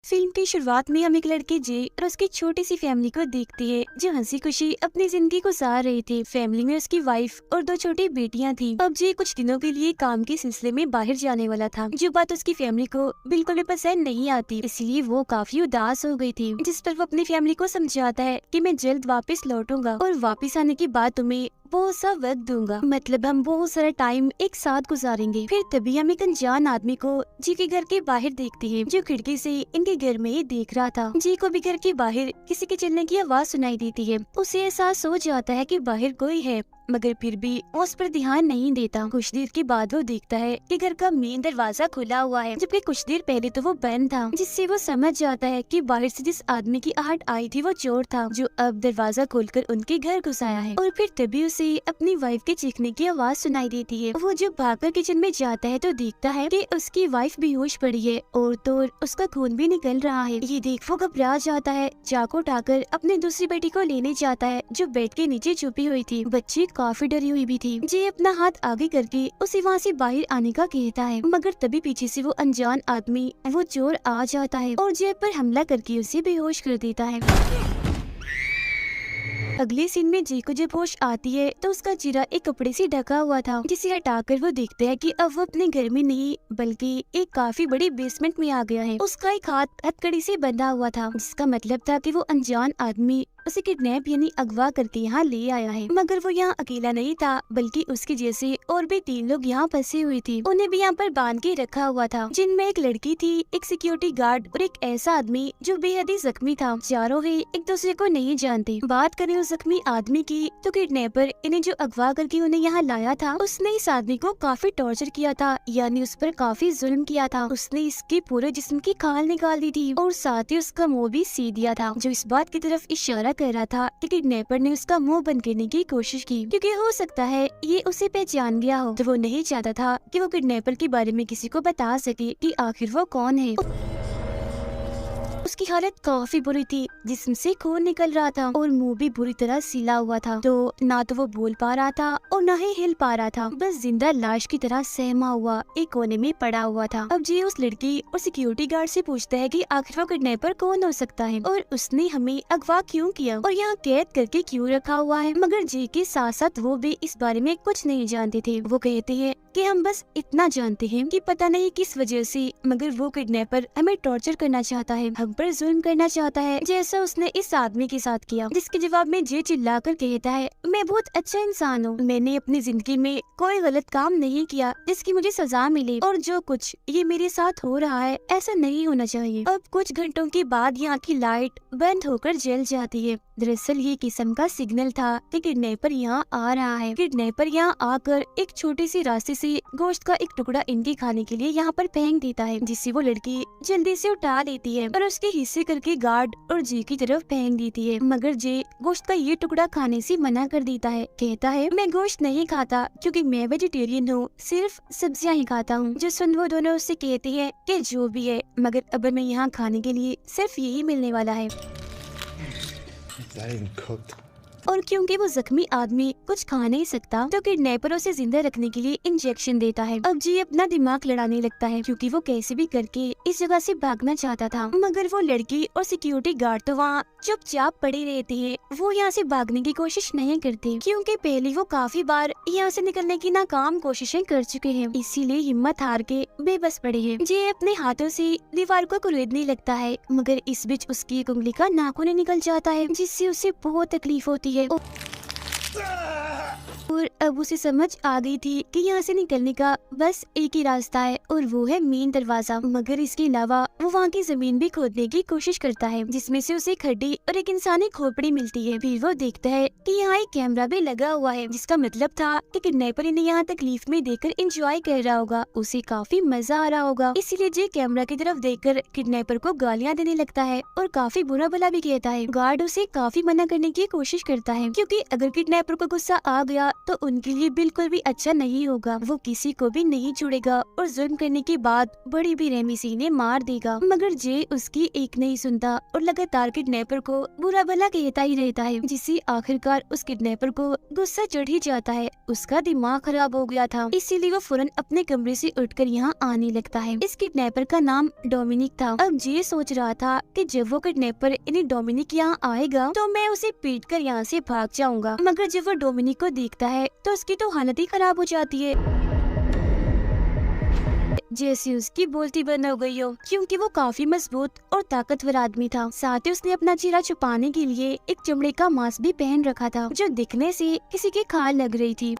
Film की शुरुआत में हम एक लड़के जे और उसकी छोटी सी फैमिली को देखते हैं जो हंसी खुशी अपनी जिंदगी गुजार रहे थे। फैमिली में उसकी वाइफ और दो छोटी बेटियां थी। अब जे कुछ दिनों के लिए काम के सिलसिले में बाहर जाने वाला था, जो बात उसकी फैमिली को बिल्कुल भी पसंद नहीं आती, इसलिए वो काफी उदास हो गई थी। जिस पर वो अपनी फैमिली को समझाता है कि मैं जल्द वापस लौटूंगा और वापस आने के बाद तुम्हें बहुत सा वक्त दूंगा, मतलब हम बहुत सारा टाइम एक साथ गुजारेंगे। फिर तभी हम एक अनजान आदमी को जी के घर के बाहर देखते हैं, जो खिड़की से इनके घर में ही देख रहा था। जी को भी घर के बाहर किसी के चलने की आवाज सुनाई देती है। उसे एहसास हो जाता है कि बाहर कोई है, मगर फिर भी वो उस पर ध्यान नहीं देता। कुछ देर के बाद वो देखता है कि घर का मेन दरवाजा खुला हुआ है, जबकि कुछ देर पहले तो वो बंद था, जिससे वो समझ जाता है कि बाहर से जिस आदमी की आहट आई थी वो चोर था, जो अब दरवाजा खोलकर उनके घर घुस आया है। और फिर तभी उसे अपनी वाइफ के चीखने की आवाज सुनाई देती है। वो जब भागकर किचन में जाता है तो देखता है कि उसकी वाइफ बेहोश पड़ी है और तो उसका खून भी निकल रहा है। ये देख वो घबरा जाता है, चाकू उठाकर अपनी दूसरी बेटी को लेने जाता है, जो बेड के नीचे छुपी हुई थी। बच्ची काफी डरी हुई भी थी। जे अपना हाथ आगे करके उसे वहाँ से बाहर आने का कहता है, मगर तभी पीछे से वो अनजान आदमी, वो चोर आ जाता है और जे पर हमला करके उसे बेहोश कर देता है। अगले सीन में जे को जब होश आती है तो उसका चेहरा एक कपड़े से ढका हुआ था, जिसे हटाकर वो देखता है कि अब वो अपने घर में नहीं बल्कि एक काफी बड़ी बेसमेंट में आ गया है। उसका एक हाथ हथकड़ी से बंधा हुआ था, जिसका मतलब था कि वो अनजान आदमी उसे किडनैप यानी अगवा करके यहाँ ले आया है। मगर वो यहाँ अकेला नहीं था, बल्कि उसके जैसे और भी 3 लोग यहाँ फंसे हुए थे। उन्हें भी यहाँ पर बांध के रखा हुआ था, जिनमें एक लड़की थी, एक सिक्योरिटी गार्ड और एक ऐसा आदमी जो बेहद ही जख्मी था। चारों ही एक दूसरे को नहीं जानते। बात करें उस जख्मी आदमी की तो किडनैपर इन्हें जो अगवा करके उन्हें यहाँ लाया था, उसने इस आदमी को काफी टॉर्चर किया था, यानी उस पर काफी जुल्म किया था। उसने इसके पूरे जिस्म की खाल निकाल दी थी और साथ ही उसका मुँह भी सी दिया था, जो इस बात की तरफ इशारा कर रहा था कि किडनैपर ने उसका मुंह बंद करने की कोशिश की, क्योंकि हो सकता है ये उसे पहचान गया हो। तो वो नहीं चाहता था कि वो किडनैपर के बारे में किसी को बता सके कि आखिर वो कौन है। उसकी हालत काफी बुरी थी, जिस्म से खून निकल रहा था और मुंह भी बुरी तरह सिला हुआ था। तो ना तो वो बोल पा रहा था और ना ही हिल पा रहा था, बस जिंदा लाश की तरह सहमा हुआ एक कोने में पड़ा हुआ था। अब जी उस लड़की और सिक्योरिटी गार्ड से पूछता है कि आखिर वो किडनैपर कौन हो सकता है और उसने हमें अगवा क्यों किया और यहाँ कैद करके क्यों रखा हुआ है। मगर जी के साथ साथ वो भी इस बारे में कुछ नहीं जानते थे। वो कहते हैं कि हम बस इतना जानते हैं कि पता नहीं किस वजह से, मगर वो किडनैपर हमें टॉर्चर करना चाहता है, हम पर जुल्म करना चाहता है, जैसा उसने इस आदमी के साथ किया। जिसके जवाब में जे चिल्लाकर कहता है, मैं बहुत अच्छा इंसान हूँ, मैंने अपनी जिंदगी में कोई गलत काम नहीं किया जिसकी मुझे सजा मिले, और जो कुछ ये मेरे साथ हो रहा है ऐसा नहीं होना चाहिए। अब कुछ घंटों के बाद यहाँ की लाइट बंद होकर जल जाती है। दरअसल ये किस्म का सिग्नल था कि किडनैपर यहाँ आ रहा है। किडनैपर यहाँ आकर एक छोटे से रास्ते से गोश्त का एक टुकड़ा इनके खाने के लिए यहाँ पर फेंक देता है, जिससे वो लड़की जल्दी से उठा लेती है और उसके हिस्से करके गार्ड और जे की तरफ फेंक देती है। मगर जे गोश्त का ये टुकड़ा खाने से मना कर देता है, कहता है मैं गोश्त नहीं खाता क्योंकि मैं वेजिटेरियन हूँ, सिर्फ सब्जियाँ ही खाता हूँ। जिस सुन वो दोनों उससे कहते हैं कि जो भी है, मगर अब मैं यहाँ खाने के लिए सिर्फ यही मिलने वाला है। That ain't cooked. और क्योंकि वो जख्मी आदमी कुछ खा नहीं सकता तो किडनैपर उसे जिंदा रखने के लिए इंजेक्शन देता है। अब जी अपना दिमाग लड़ाने लगता है, क्योंकि वो कैसे भी करके इस जगह से भागना चाहता था। मगर वो लड़की और सिक्योरिटी गार्ड तो वहाँ चुपचाप पड़े रहते हैं। वो यहाँ से भागने की कोशिश नहीं करते, क्योंकि पहले वो काफी बार यहाँ से निकलने की नाकाम कोशिशें कर चुके हैं, इसीलिए हिम्मत हार के बेबस पड़े हैं। जी अपने हाथों से दीवार को कुरेदने लगता है, मगर इस बीच उसकी एक उंगली का नाखून निकल जाता है, जिससे उसे बहुत तकलीफ होती है। और अब उसे समझ आ गई थी कि यहाँ से निकलने का बस एक ही रास्ता है और वो है मेन दरवाजा। मगर इसके अलावा वो वहाँ की जमीन भी खोदने की कोशिश करता है, जिसमें से उसे एक हड्डी और एक इंसानी खोपड़ी मिलती है। फिर वो देखता है कि यहाँ एक कैमरा भी लगा हुआ है, जिसका मतलब था कि किडनैपर इन्हें यहाँ तकलीफ में देखकर एंजॉय कर रहा होगा, उसे काफी मजा आ रहा होगा। इसीलिए जे कैमरा की तरफ देखकर किडनैपर को गालियाँ देने लगता है और काफी बुरा भला भी कहता है। गार्ड उसे काफी मना करने की कोशिश करता है, क्योंकि अगर किडनैपर को गुस्सा आ गया तो उनके लिए बिल्कुल भी अच्छा नहीं होगा। वो किसी को भी नहीं छोड़ेगा और जुल्म करने के बाद बड़ी बेरहमी से इन्हें मार देगा। मगर जे उसकी एक नहीं सुनता और लगातार किडनैपर को बुरा भला कहता ही रहता है, जिससे आखिरकार उस किडनैपर को गुस्सा चढ़ ही जाता है। उसका दिमाग खराब हो गया था, इसीलिए वो फौरन अपने कमरे से उठकर यहाँ आने लगता है। इस किडनैपर का नाम डोमिनिक था। अब जे सोच रहा था कि जब वो किडनैपर इन्हें डोमिनिक यहाँ आएगा तो मैं उसे पीट कर यहाँ से भाग जाऊंगा। मगर जब वो डोमिनिक को देखता है तो उसकी तो हालत ही खराब हो जाती है, जैसे उसकी बोलती बंद हो गई हो, क्योंकि वो काफी मजबूत और ताकतवर आदमी था। साथ ही उसने अपना चेहरा छुपाने के लिए एक चमड़े का मास्क भी पहन रखा था, जो दिखने से किसी के खाल लग रही थी।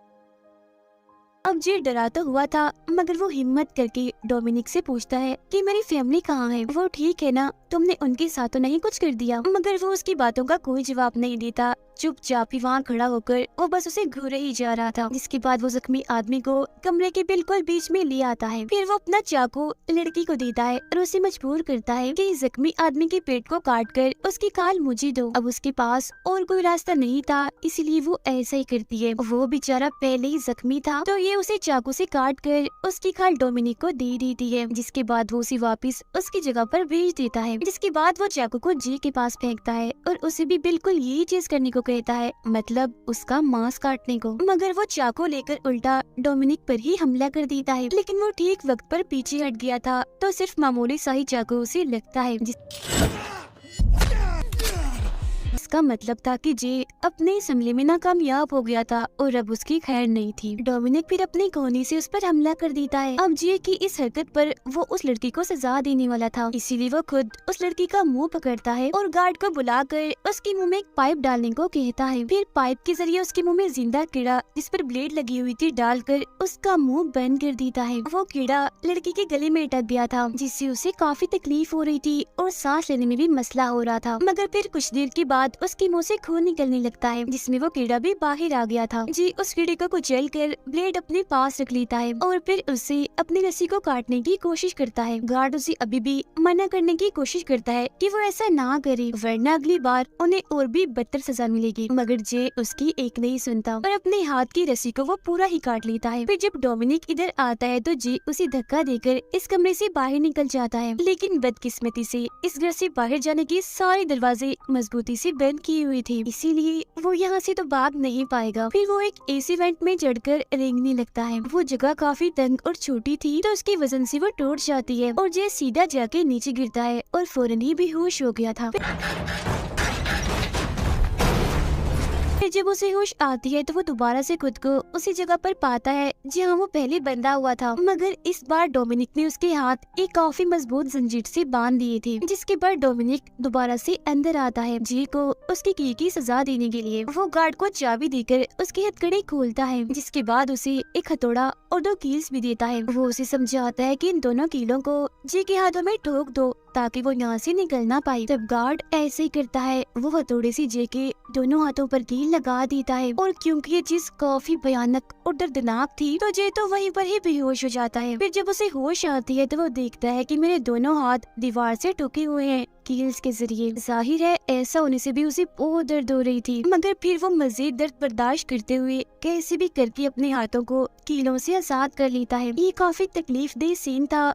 अब जे डरा तो हुआ था, मगर वो हिम्मत करके डोमिनिक से पूछता है कि मेरी फैमिली कहाँ है, वो ठीक है ना, तुमने उनके साथ तो नहीं कुछ कर दिया। मगर वो उसकी बातों का कोई जवाब नहीं देता, चुपचाप ही वहाँ खड़ा होकर वो बस उसे घूरे ही जा रहा था। जिसके बाद वो जख्मी आदमी को कमरे के बिल्कुल बीच में ले आता है। फिर वो अपना चाकू लड़की को देता है और उसे मजबूर करता है कि जख्मी आदमी के पेट को काट कर उसकी खाल मुझे दो। अब उसके पास और कोई रास्ता नहीं था, इसीलिए वो ऐसा ही करती है। वो बेचारा पहले ही जख्मी था, तो ये उसे चाकू से काट कर उसकी खाल डोमिनिक को दे देती है। जिसके बाद वो उसे वापस उसकी जगह पर भेज देता है। जिसके बाद वो चाकू को जे के पास फेंकता है और उसे भी बिल्कुल यही चीज करने को कहता है, मतलब उसका मांस काटने को। मगर वो चाकू लेकर उल्टा डोमिनिक पर ही हमला कर देता है। लेकिन वो ठीक वक्त पर पीछे हट गया था, तो सिर्फ मामूली सा ही चाकू उसे लगता है, इसका मतलब था कि जे अपने इस हमले में नाकामयाब हो गया था और अब उसकी खैर नहीं थी। डोमिनिक फिर अपनी कोहनी से उस पर हमला कर देता है। अब जे की इस हरकत पर वो उस लड़की को सजा देने वाला था, इसीलिए वो खुद उस लड़की का मुंह पकड़ता है और गार्ड को बुलाकर उसके मुंह में एक पाइप डालने को कहता है। फिर पाइप के जरिए उसके मुंह में जिंदा कीड़ा जिस पर ब्लेड लगी हुई थी डालकर उसका मुंह बंद कर देता है। वो कीड़ा लड़की के गले में अटक गया था, जिससे उसे काफी तकलीफ हो रही थी और सांस लेने में भी मसला हो रहा था। मगर फिर कुछ देर के बाद उसके मुंह से खून निकलने लगता है, जिसमें वो कीड़ा भी बाहर आ गया था। जी उस कीड़े को कुचल कर ब्लेड अपने पास रख लेता है और फिर उससे अपनी रस्सी को काटने की कोशिश करता है। गार्ड उसे अभी भी मना करने की कोशिश करता है कि वो ऐसा ना करे, वरना अगली बार उन्हें और भी बदतर सजा मिलेगी। मगर जे उसकी एक नहीं सुनता और अपने हाथ की रस्सी को वो पूरा ही काट लेता है। फिर जब डोमिनिक इधर आता है तो जे उसे धक्का देकर इस कमरे से बाहर निकल जाता है। लेकिन बदकिस्मती से इस घर से बाहर जाने के सारे दरवाजे मजबूती से बंद की हुई थी, इसीलिए वो यहाँ से तो भाग नहीं पाएगा। फिर वो एक एसी वेंट में चढ़कर रेंगने लगता है। वो जगह काफी तंग और छोटी थी, तो उसकी वजन से वो टूट जाती है और जे सीधा जाके नीचे गिरता है और फौरन ही बेहोश हो गया था। फिर जब उसे होश आती है तो वो दोबारा से खुद को उसी जगह पर पाता है जहाँ वो पहले बंधा हुआ था। मगर इस बार डोमिनिक ने उसके हाथ एक काफी मजबूत जंजीर से बांध दिए थे। जिसके बाद डोमिनिक दोबारा से अंदर आता है जी को उसकी की सजा देने के लिए। वो गार्ड को चाबी देकर उसके हथकड़ी खोलता है, जिसके बाद उसे एक हथौड़ा और 2 कील्स भी देता है। वो उसे समझाता है कि इन दोनों कीलों को जी के हाथों में ठोक दो ताकि वो यहाँ से निकल ना पाए। तब गार्ड ऐसे ही करता है, वो हथौड़े से जे के दोनों हाथों पर कील लगा देता है और क्योंकि ये चीज काफी भयानक और दर्दनाक थी तो जे तो वहीं पर ही बेहोश हो जाता है। फिर जब उसे होश आती है तो वो देखता है कि मेरे दोनों हाथ दीवार से टुके हुए हैं कील्स के जरिए। जाहिर है ऐसा होने से भी उसे बहुत दर्द हो रही थी, मगर फिर वो मजीद दर्द बर्दाश्त करते हुए कैसे भी करके अपने हाथों को कीलों से आजाद कर लेता है। ये काफी तकलीफ देह सीन था,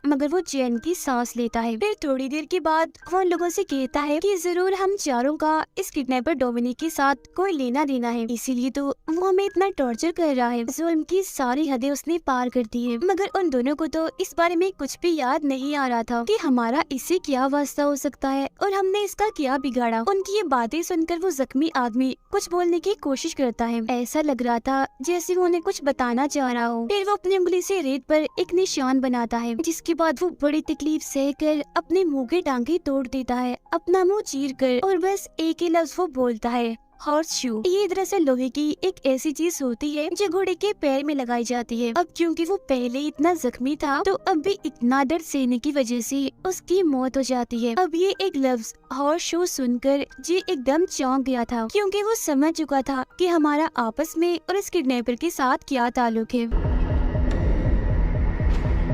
मगर वो चैन की सांस लेता है। फिर थोड़ी देर के बाद वो उन लोगों से कहता है कि जरूर हम चारों का इस किडनैपर डोमिनिक के साथ कोई लेना देना है, इसीलिए तो वो हमें इतना टॉर्चर कर रहा है। जुल्म की सारी हदें उसने पार कर दी है। मगर उन दोनों को तो इस बारे में कुछ भी याद नहीं आ रहा था कि हमारा इससे क्या वास्ता हो सकता है और हमने इसका क्या बिगाड़ा। उनकी ये बातें सुनकर वो जख्मी आदमी कुछ बोलने की कोशिश करता है। ऐसा लग रहा था जैसे वो उन्हें कुछ बताना चाह रहा हो। फिर वो अपनी उंगली से रेत पर एक निशान बनाता है, जिसके बाद वो बड़ी तकलीफ सहकर अपने मुंह के टांगे तोड़ देता है, अपना मुंह चीर कर, और बस एक ही लफ्ज वो बोलता है, हॉर्स शू। ये दरअसल लोहे की एक ऐसी चीज होती है जो घोड़े के पैर में लगाई जाती है। अब क्योंकि वो पहले इतना जख्मी था तो अब भी इतना दर्द सहने की वजह से उसकी मौत हो जाती है। अब ये एक लफ्ज हॉर्स शू सुनकर जी एकदम चौंक गया था, क्योंकि वो समझ चुका था कि हमारा आपस में और इस किडनैपर के साथ क्या ताल्लुक है।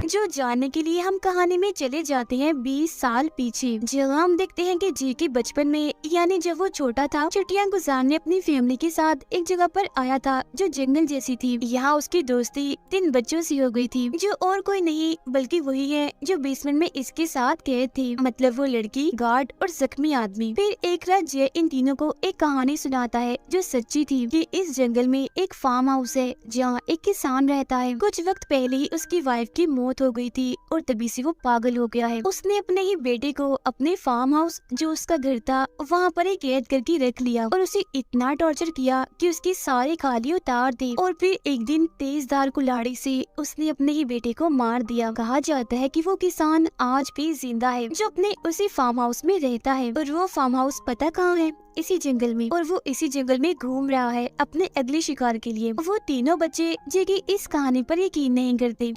जो जानने के लिए हम कहानी में चले जाते हैं 20 साल पीछे, जहाँ हम देखते हैं कि जी के बचपन में यानी जब वो छोटा था, छुट्टियां गुजारने अपनी फैमिली के साथ एक जगह पर आया था जो जंगल जैसी थी। यहाँ उसकी दोस्ती 3 बच्चों से हो गई थी, जो और कोई नहीं बल्कि वही है जो बेसमेंट में इसके साथ कैद थे, मतलब वो लड़की, गार्ड और जख्मी आदमी। फिर एक रात जय इन तीनों को एक कहानी सुनाता है जो सच्ची थी कि इस जंगल में एक फार्म हाउस है जहाँ एक किसान रहता है। कुछ वक्त पहले ही उसकी वाइफ की मौत हो गई थी और तभी से वो पागल हो गया है। उसने अपने ही बेटे को अपने फार्म हाउस जो उसका घर था वहाँ पर ही कैद करके रख लिया और उसे इतना टॉर्चर किया कि उसकी सारी खाली उतार दी। और फिर एक दिन तेजधार कुल्हाड़ी से उसने अपने ही बेटे को मार दिया। कहा जाता है कि वो किसान आज भी जिंदा है जो अपने उसी फार्म हाउस में रहता है, और वो फार्म हाउस पता कहाँ है? इसी जंगल में। और वो इसी जंगल में घूम रहा है अपने अगले शिकार के लिए। वो तीनों बच्चे जो कि इस कहानी पर यकीन नहीं करते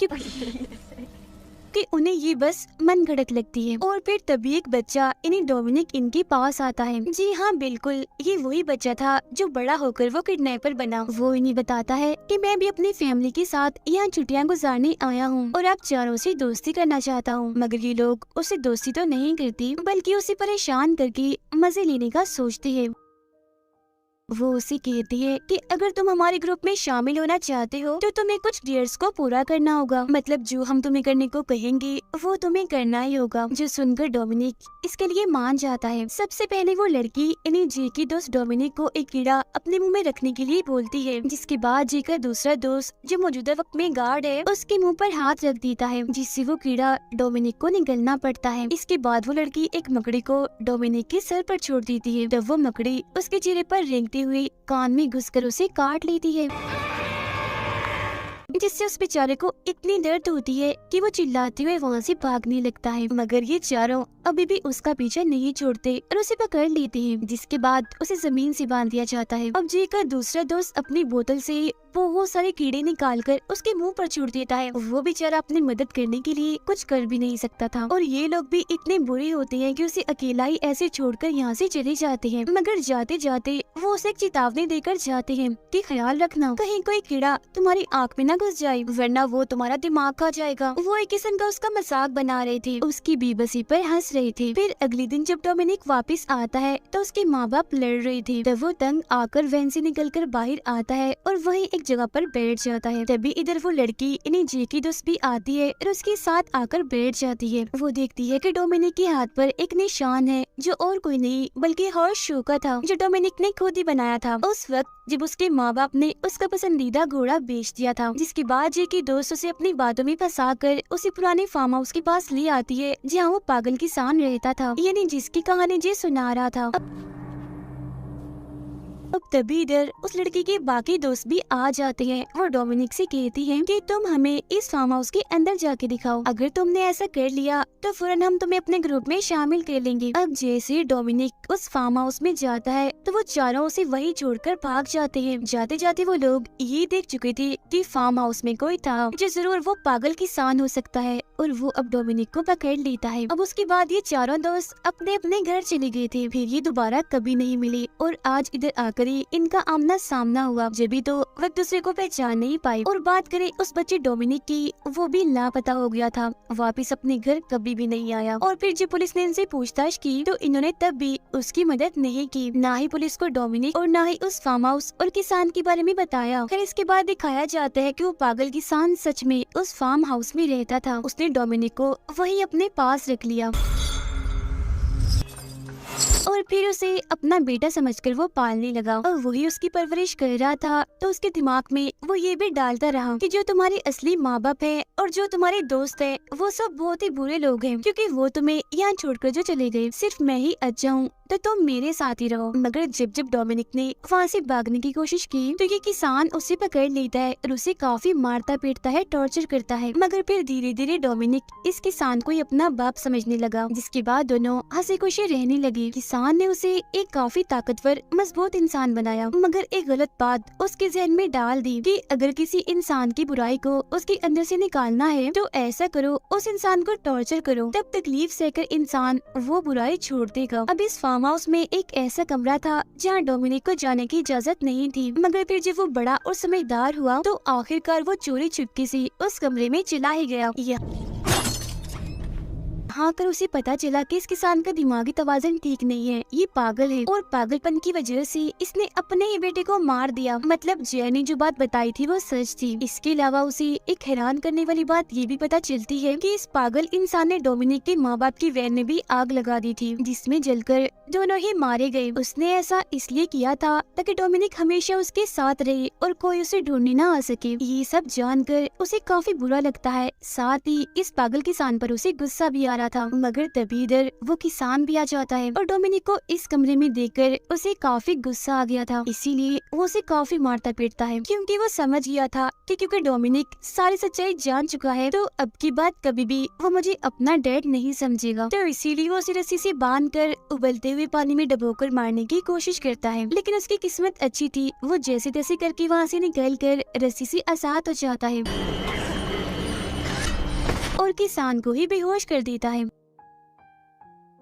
कि उन्हें ये बस मन घड़त लगती है। और फिर तभी एक बच्चा इन्हीं डोमिनिक इनके पास आता है। जी हाँ, बिल्कुल ये वही बच्चा था जो बड़ा होकर वो किडनैपर बना। वो इन्हें बताता है कि मैं भी अपनी फैमिली के साथ यहाँ छुट्टियाँ गुजारने आया हूँ और आप चारों से दोस्ती करना चाहता हूँ। मगर ये लोग उसे दोस्ती तो नहीं करती बल्कि उसे परेशान करके मजे लेने का सोचते हैं। वो उसे कहती है कि अगर तुम हमारे ग्रुप में शामिल होना चाहते हो तो तुम्हें कुछ डियर्स को पूरा करना होगा, मतलब जो हम तुम्हें करने को कहेंगे वो तुम्हें करना ही होगा। जो सुनकर डोमिनिक इसके लिए मान जाता है। सबसे पहले वो लड़की इन्हीं जे की दोस्त डोमिनिक को एक कीड़ा अपने मुंह में रखने के लिए बोलती है, जिसके बाद जे का दूसरा दोस्त जो मौजूदा वक्त में गार्ड है उसके मुँह पर हाथ रख देता है, जिससे वो कीड़ा डोमिनिक को निगलना पड़ता है। इसके बाद वो लड़की एक मकड़ी को डोमिनिक के सर पर छोड़ देती है, तब वो मकड़ी उसके चेहरे पर रेंगती हुई कान में घुसकर उसे काट लेती है, जिससे उस बेचारे को इतनी दर्द होती है कि वो चिल्लाते हुए वहाँ से भागने लगता है। मगर ये चारों अभी भी उसका पीछा नहीं छोड़ते और उसे पकड़ लेते हैं, जिसके बाद उसे जमीन से बांध दिया जाता है। अब जे का दूसरा दोस्त अपनी बोतल से वो सारे कीड़े निकालकर उसके मुंह पर छूट देता है। वो बेचारा अपनी मदद करने के लिए कुछ कर भी नहीं सकता था, और ये लोग भी इतने बुरे होते हैं कि उसे अकेला ही ऐसे छोड़कर यहाँ से चले जाते हैं। मगर जाते जाते वो उसे एक चेतावनी देकर जाते हैं कि ख्याल रखना कहीं कोई कीड़ा तुम्हारी आँख में न घुस जाए, वरना वो तुम्हारा दिमाग खा जाएगा। वो एक किस्म का उसका मजाक बना रहे थे, उसकी बेबसी पर हंस रहे थे। फिर अगले दिन जब डोमिनिक वापस आता है तो उसके माँ बाप लड़ रहे थे, तब वो तंग आकर वैन से निकलकर बाहर आता है और वहीं एक जगह पर बैठ जाता है। तभी इधर वो लड़की इन्हीं जे की दोस्त भी आती है और उसके साथ आकर बैठ जाती है। वो देखती है कि डोमिनिक के हाथ पर एक निशान है जो और कोई नहीं बल्कि हॉर्स शो का था, जो डोमिनिक ने खुद ही बनाया था उस वक्त जब उसके माँ बाप ने उसका पसंदीदा घोड़ा बेच दिया था। जिसके बाद जे की दोस्त उसे अपनी बातों में फंसाकर उसे पुराने फार्म हाउस के पास ले आती है जहाँ वो पागल किसान रहता था, यानी जिसकी कहानी जे सुना रहा था। अब तभी इधर उस लड़की के बाकी दोस्त भी आ जाते हैं। वो डोमिनिक से कहती हैं कि तुम हमें इस फार्म हाउस के अंदर जाके दिखाओ, अगर तुमने ऐसा कर लिया तो फौरन हम तुम्हें अपने ग्रुप में शामिल कर लेंगे। अब जैसे डोमिनिक उस फार्म हाउस में जाता है तो वो चारों उसे वही छोड़कर भाग जाते हैं। जाते जाते वो लोग ये देख चुके थे कि फार्म हाउस में कोई था जो जरूर वो पागल किसान हो सकता है, और वो अब डोमिनिक को पकड़ लेता है। अब उसके बाद ये चारों दोस्त अपने अपने घर चले गए थे, फिर ये दोबारा कभी नहीं मिले, और आज इधर आकर ही इनका आमना सामना हुआ, जब भी तो वो एक दूसरे को पहचान नहीं पाए। और बात करें उस बच्चे डोमिनिक की, वो भी लापता हो गया था, वापस अपने घर कभी भी नहीं आया। और फिर जब पुलिस ने इनसे पूछताछ की तो इन्होंने तब भी उसकी मदद नहीं की, ना ही पुलिस को डोमिनिक और ना ही उस फार्म हाउस और किसान के बारे में बताया। फिर इसके बाद दिखाया जाता है कि वो पागल किसान सच में उस फार्म हाउस में रहता था। उसने डोमिनिक को वही अपने पास रख लिया और फिर उसे अपना बेटा समझकर वो पालने लगा, और वही उसकी परवरिश कर रहा था। तो उसके दिमाग में वो ये भी डालता रहा कि जो तुम्हारे असली माँ बाप है और जो तुम्हारे दोस्त है वो सब बहुत ही बुरे लोग हैं, क्योंकि वो तुम्हें यहाँ छोड़कर जो चले गए, सिर्फ मैं ही अच्छा हूँ तो तुम मेरे साथ ही रहो। मगर जब जब डोमिनिक ने वहाँ से भागने की कोशिश की तो ये किसान उसे पकड़ लेता है और उसे काफी मारता पीटता है, टॉर्चर करता है। मगर फिर धीरे धीरे डोमिनिक इस किसान को ही अपना बाप समझने लगा, जिसके बाद दोनों हंसी खुशी रहने लगे। किसान ने उसे एक काफी ताकतवर मजबूत इंसान बनाया, मगर एक गलत बात उसके जहन में डाल दी कि अगर किसी इंसान की बुराई को उसके अंदर से निकालना है तो ऐसा करो, उस इंसान को टॉर्चर करो, तब तकलीफ सहकर इंसान वो बुराई छोड़ देगा। अब इस फार्म फार्म हाउस में एक ऐसा कमरा था जहाँ डोमिनिक को जाने की इजाजत नहीं थी, मगर फिर जब वो बड़ा और समझदार हुआ तो आखिरकार वो चोरी चुपके से उस कमरे में चला ही गया। हाँ, कर उसे पता चला कि इस किसान का दिमागी तवाज़ुन ठीक नहीं है, ये पागल है और पागलपन की वजह से इसने अपने ही बेटे को मार दिया। मतलब जय ने जो बात बताई थी वो सच थी। इसके अलावा उसे एक हैरान करने वाली बात ये भी पता चलती है कि इस पागल इंसान ने डोमिनिक के माँ बाप की वैन में भी आग लगा दी थी, जिसमें जलकर दोनों ही मारे गए। उसने ऐसा इसलिए किया था ताकि डोमिनिक हमेशा उसके साथ रहे और कोई उसे ढूंढने न आ सके। ये सब जानकर उसे काफी बुरा लगता है, साथ ही इस पागल किसान पर उसे गुस्सा भी आ रहा था। मगर तभी इधर वो किसान भी आ जाता है और डोमिनिक को इस कमरे में देखकर उसे काफी गुस्सा आ गया था, इसीलिए वो उसे काफी मारता पीटता है, क्योंकि वो समझ गया था कि क्योंकि डोमिनिक सारी सच्चाई जान चुका है तो अब की बात कभी भी वो मुझे अपना डैड नहीं समझेगा। तो इसीलिए वो उसे रस्सी से बांधकर उबलते हुए पानी में डुबोकर मारने की कोशिश करता है। लेकिन उसकी किस्मत अच्छी थी, वो जैसे तैसे करके वहाँ से निकल कर रस्सी से आजाद हो जाता है और किसान को ही बेहोश कर देता है।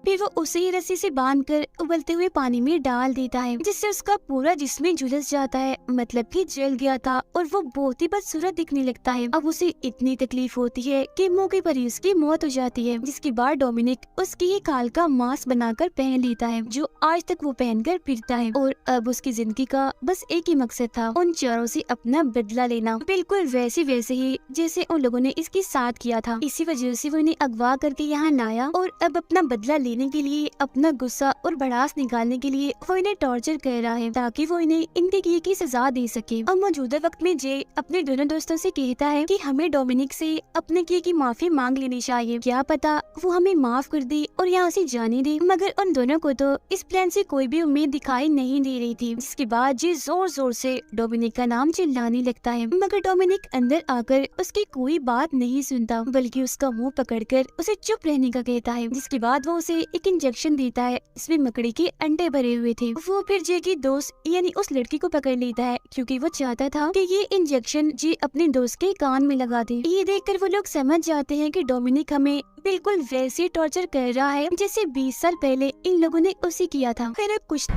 फिर वो उसे ही रस्सी से बांधकर उबलते हुए पानी में डाल देता है, जिससे उसका पूरा जिस्म झुलस जाता है, मतलब कि जल गया था और वो बहुत ही बदसूरत दिखने लगता है। अब उसे इतनी तकलीफ होती है कि मौके पर ही उसकी मौत हो जाती है, जिसके बाद डोमिनिक उसकी ही खाल का मास्क बनाकर पहन लेता है, जो आज तक वो पहनकर फिरता है। और अब उसकी जिंदगी का बस एक ही मकसद था, उन चोरों से अपना बदला लेना, बिल्कुल वैसे ही जैसे उन लोगों ने इसके साथ किया था। इसी वजह से वो इन्हें अगवा करके यहाँ लाया और अब अपना बदला लेने के लिए, अपना गुस्सा और भड़ास निकालने के लिए वो इन्हें टॉर्चर कर रहा है ताकि वो इन्हें इनके किए की सजा दे सके। अब मौजूदा वक्त में जे अपने दोनों दोस्तों से कहता है कि हमें डोमिनिक से अपने किए की माफी मांग लेनी चाहिए, क्या पता वो हमें माफ कर दे और यहाँ से जाने दे। मगर उन दोनों को तो इस प्लान से कोई भी उम्मीद दिखाई नहीं दे रही थी, जिसके बाद जे जोर जोर से डोमिनिक का नाम चिल्लाने लगता है, मगर डोमिनिक अंदर आकर उसकी कोई बात नहीं सुनता, बल्कि उसका मुँह पकड़कर उसे चुप रहने का कहता है। जिसके बाद वो उसे एक इंजेक्शन देता है, इसमें मकड़ी के अंडे भरे हुए थे। वो फिर जे की दोस्त यानी उस लड़की को पकड़ लेता है, क्योंकि वो चाहता था कि ये इंजेक्शन जे अपने दोस्त के कान में लगा दे। ये देखकर वो लोग समझ जाते हैं कि डोमिनिक हमें बिल्कुल वैसे टॉर्चर कर रहा है जैसे 20 साल पहले इन लोगों ने उसे किया था। फिर कुछ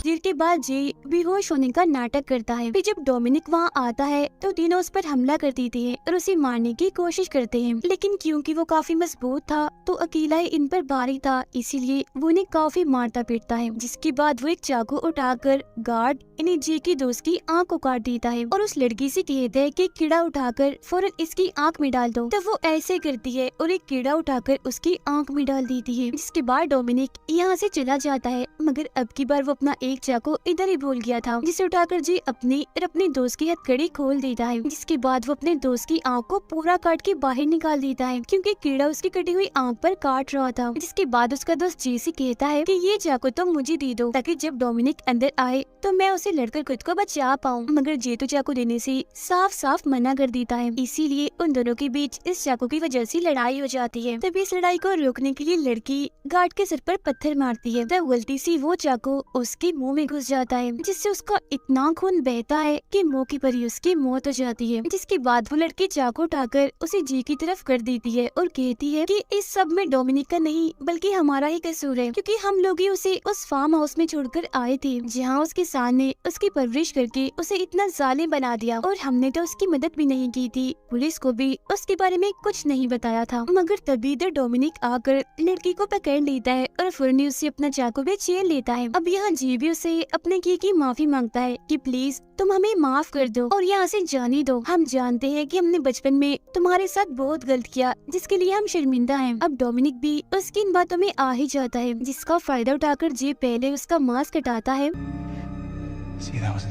देर के बाद जे बेहोश होने का नाटक करता है। फिर जब डोमिनिक वहाँ आता है तो तीनों उस पर हमला कर देते हैं और उसे मारने की कोशिश करते हैं, लेकिन क्योंकि वो काफी मजबूत था तो अकेला ही इन पर भारी था, इसीलिए वो उन्हें काफी मारता पीटता है। जिसके बाद वो एक चाकू उठाकर गार्ड यानी जे की दोस्त की आँख को काट देता है और उस लड़की से कहता है कि कीड़ा उठाकर फौरन इसकी आँख में डाल दो। तो वो ऐसे करती है और एक कीड़ा उठाकर उसकी आँख में डाल देती है। जिसके बाद डोमिनिक यहाँ से चला जाता है, मगर अब की बार वो अपना एक चाकू इधर ही भूल गया था, जिसे उठाकर जी अपनी और अपने दोस्त की हथकड़ी खोल देता है। जिसके बाद वो अपने दोस्त की आँख को पूरा काट के बाहर निकाल देता है, क्योंकि कीड़ा उसकी कटी हुई आँख पर काट रहा था। जिसके बाद उसका दोस्त जी से कहता है कि ये चाकू तो मुझे दे दो, ताकि जब डोमिनिक अंदर आए तो मैं उसे लड़कर खुद को बचा पाऊँ। मगर जे तो चाकू देने से साफ साफ मना कर देता है, इसीलिए उन दोनों के बीच इस चाकू की वजह से लड़ाई हो जाती है। तभी इस लड़ाई को रोकने के लिए लड़की गार्ड के सर पर पत्थर मारती है, तब गलती से वो चाकू उसके मुंह में घुस जाता है, जिससे उसका इतना खून बहता है कि मौके पर ही उसकी मौत हो जाती है। जिसके बाद वो लड़की चाकू उठाकर उसे जी की तरफ कर देती है और कहती है कि इस सब में डोमिनिक का नहीं बल्कि हमारा ही कसूर है, क्योंकि हम लोग ही उसे उस फार्म हाउस में छोड़कर आए थे, जहाँ उसके किसान ने उसकी परवरिश करके उसे इतना जालिम बना दिया और हमने तो उसकी मदद भी नहीं की थी, पुलिस को भी उसके बारे में कुछ नहीं बताया था। मगर तभी इधर डोमिनिक आकर लड़की को पकड़ लेता है और फौरन उसे अपना चाकू भी छीन लेता है। अब यहाँ जी भी उसे अपने किए की माफी मांगता है कि प्लीज तुम हमें माफ कर दो और यहाँ से जाने दो। हम जानते हैं कि हमने बचपन में तुम्हारे साथ बहुत गलत किया, जिसके लिए हम शर्मिंदा हैं। अब डोमिनिक भी उसकी इन बातों में आ ही जाता है, जिसका फायदा उठाकर जे पहले उसका मास्क हटाता है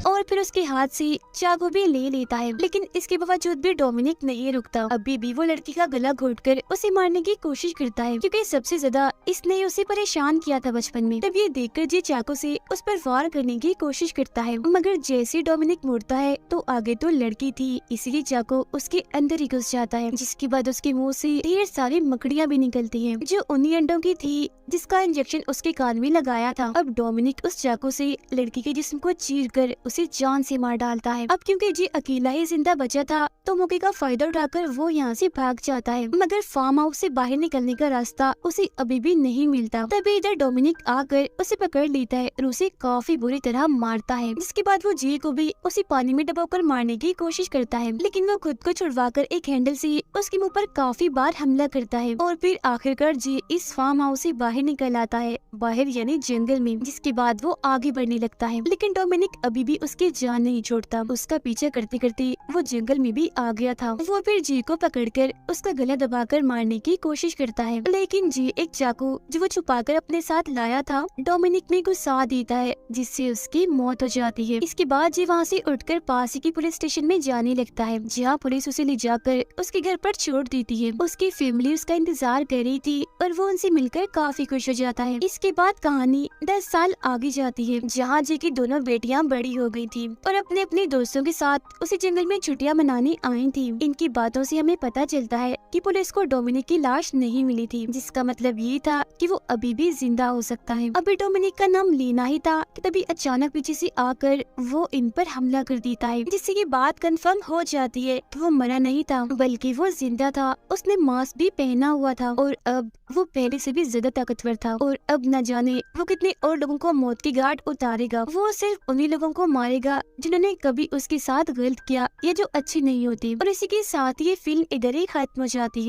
और फिर उसके हाथ से चाकू भी ले लेता है। लेकिन इसके बावजूद भी डोमिनिक नहीं रुकता, अभी भी वो लड़की का गला घोटकर उसे मारने की कोशिश करता है, क्योंकि सबसे ज्यादा इसने उसे परेशान किया था बचपन में। तब ये देखकर जे चाकू से उस पर वार करने की कोशिश करता है, मगर जैसे डोमिनिक मुड़ता है तो आगे तो लड़की थी, इसीलिए चाकू उसके अंदर ही घुस जाता है। जिसके बाद उसके मुँह से ढेर सारी मकड़ियाँ भी निकलती है, जो उन्हीं अंडों की थी जिसका इंजेक्शन उसके कान में लगाया था। अब डोमिनिक उस चाकू से लड़की के जिस्म को चीर चीरकर उसे जान से मार डालता है। अब क्योंकि जी अकेला ही जिंदा बचा था तो मौके का फायदा उठाकर वो यहाँ से भाग जाता है, मगर फार्म हाउस से बाहर निकलने का रास्ता उसे अभी भी नहीं मिलता। तभी इधर डोमिनिक आकर उसे पकड़ लेता है और उसे काफी बुरी तरह मारता है, जिसके बाद वो जी को भी उसे पानी में डुबोकर मारने की कोशिश करता है, लेकिन वो खुद को छुड़वाकर एक हैंडल से उसके मुंह पर काफी बार हमला करता है और फिर आखिरकार जी इस फार्म हाउस से बाहर निकल आता है, बाहर यानी जंगल में, जिसके बाद वो आगे बढ़ने लगता है। लेकिन डोमिनिक अभी भी उसकी जान नहीं छोड़ता, उसका पीछा करते करते वो जंगल में भी आ गया था। वो फिर जी को पकड़कर उसका गला दबाकर मारने की कोशिश करता है, लेकिन जी एक चाकू जो वो छुपाकर अपने साथ लाया था डोमिनिक में घुसा देता है, जिससे उसकी मौत हो जाती है। इसके बाद जी वहाँ से उठकर पास ही की पुलिस स्टेशन में जाने लगता है, जहाँ पुलिस उसे ले जाकर उसके घर पर छोड़ देती है। उसकी फैमिली उसका इंतजार कर रही थी और वो उनसे मिलकर काफी खुश हो जाता है। इसके बाद कहानी 10 साल आगे जाती है, जहाँ जी की दोनों बेटियां बड़ी हो गई थी और अपने अपने दोस्तों के साथ उसी जंगल में छुट्टियां मनाने आई थी। इनकी बातों से हमें पता चलता है कि पुलिस को डोमिनिक की लाश नहीं मिली थी, जिसका मतलब ये था कि वो अभी भी जिंदा हो सकता है। अभी डोमिनिक का नाम लेना ही था कि तभी अचानक पीछे से आकर वो इन पर हमला कर देता है, जिससे ये बात कंफर्म हो जाती है कि वो मरा नहीं था बल्कि वो जिंदा था। उसने मास्क भी पहना हुआ था और अब वो पहले से भी ज्यादा ताकतवर था और अब न जाने वो कितने और लोगों को मौत की घाट उतारेगा। वो सिर्फ उन्हीं लोगों को मारेगा जिन्होंने कभी उसके साथ गलत किया या जो अच्छे नहीं होते। और इसी के साथ ये फिल्म इधर ही खत्म हो जाती है।